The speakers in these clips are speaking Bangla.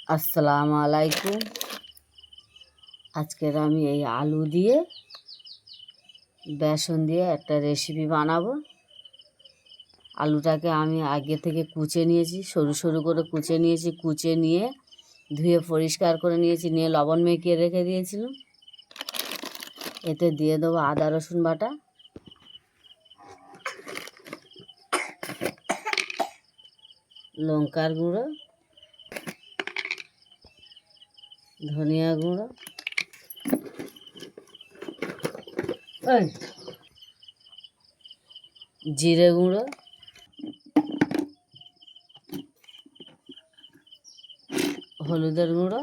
আসসালামু আলাইকুম। আজকের আমি এই আলু দিয়ে বেসন দিয়ে একটা রেসিপি বানাবো। আলুটাকে আমি আগে থেকে কুচে নিয়েছি, সরু সরু করে কুচে নিয়েছি। কুচে নিয়ে ধুয়ে পরিষ্কার করে নিয়েছি, নিয়ে লবণ মেখে রেখে দিয়েছিলাম। এতে দিয়ে দেবো আদা রসুন বাটা, লঙ্কার গুঁড়ো, ধনিয়া গুঁড়ো, জিরে গুঁড়ো, হলুদের গুঁড়ো।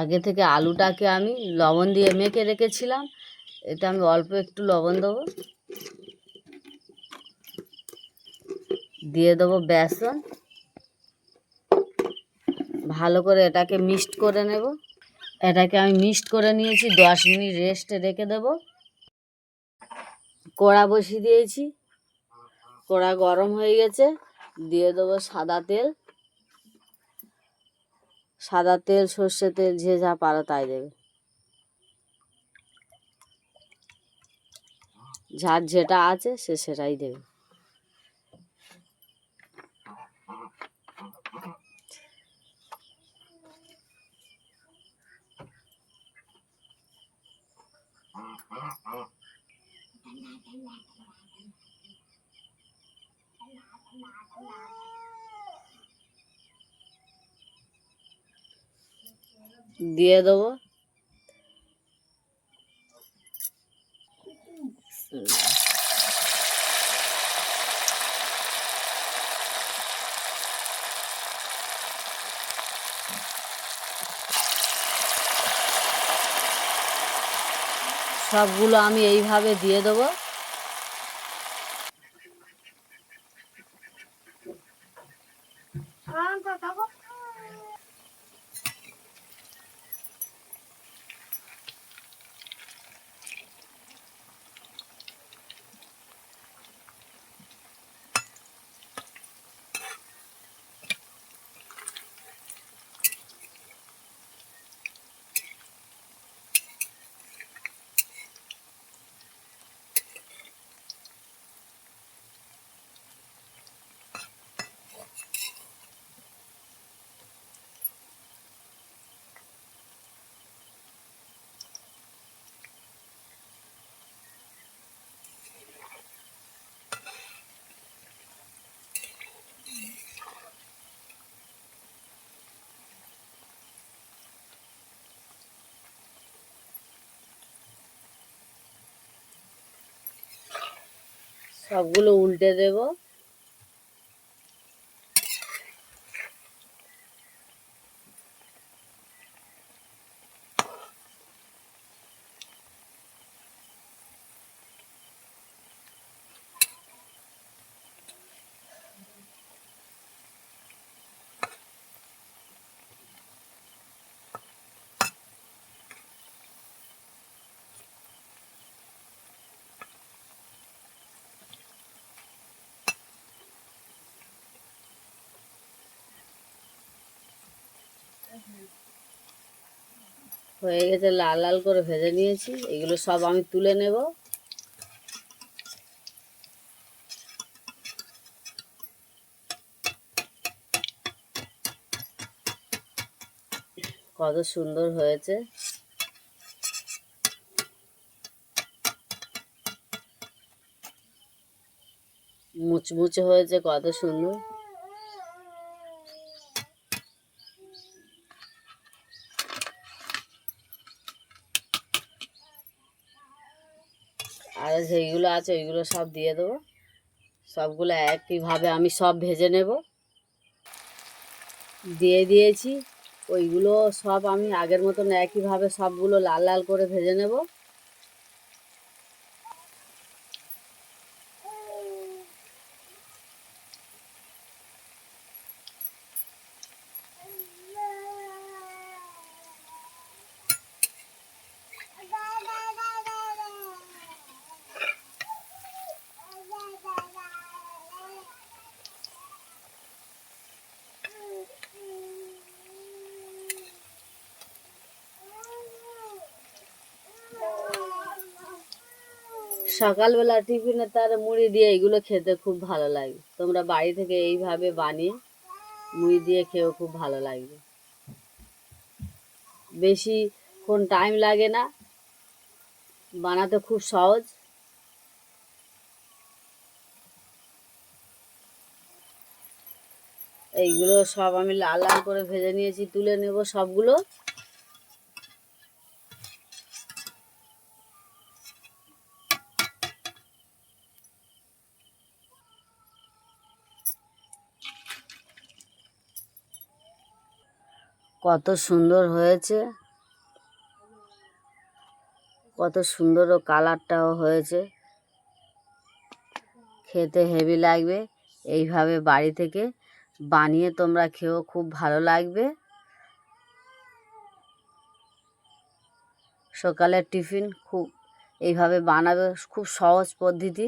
আগে থেকে আলুটাকে আমি লবণ দিয়ে মেখে রেখেছিলাম। এটা আমি অল্প একটু লবণ দেবো, দিয়ে দেবো বেসন। ভালো করে এটাকে মিক্সড করে নেব। এটাকে আমি মিক্সড করে নিয়েছি, 10 মিনিট রেস্টে রেখে দেব। কড়া বসিয়ে দিয়েছি, কড়া গরম হয়ে গেছে। দিয়ে দেবো সাদা তেল। সাদা তেল, সর্ষে তেল, যে যা পারো তাই দেবে, যার যেটা আছে সে সেটাই দেবে। দিয়ে দেবো সবগুলো আমি এইভাবে দিয়ে দেবো। সবগুলো উল্টে দেব। হয়ে গেছে, লাল লাল করে ভেজে নিয়েছি। এগুলো সব আমি তুলে নেব। কত সুন্দর হয়েছে, মুচমুচে হয়েছে, কত সুন্দর। আর যেইগুলো আছে ওইগুলো সব দিয়ে দেবো। সবগুলো একইভাবে আমি সব ভেজে নেব। দিয়ে দিয়েছি, ওইগুলো সব আমি আগের মতন একইভাবে সবগুলো লাল লাল করে ভেজে নেব। সকালবেলা টিফিনে তার মুড়ি দিয়ে এগুলো খেতে খুব ভালো লাগে। তোমরা বাড়ি থেকে এইভাবে বানিয়ে মুড়ি দিয়ে খেয়েও খুব ভালো লাগবে। বেশিক্ষণ টাইম লাগে না, বানাতে খুব সহজ। এইগুলো সব আমি লাল লাল করে ভেজে নিয়েছি, তুলে নেব সবগুলো। কত সুন্দর হয়েছে, কত সুন্দর ও কালারটাও হয়েছে, খেতে হেভি লাগবে। এইভাবে বাড়ি থেকে বানিয়ে তোমরা খেয়েও খুব ভালো লাগবে। সকালের টিফিন খুব এইভাবে বানাবে, খুব সহজ পদ্ধতি।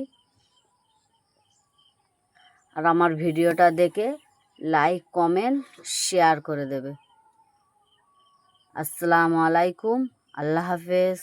আর আমার ভিডিওটা দেখে লাইক কমেন্ট শেয়ার করে দেবে। আসসালামু আলাইকুম, আল্লাহ হাফেজ।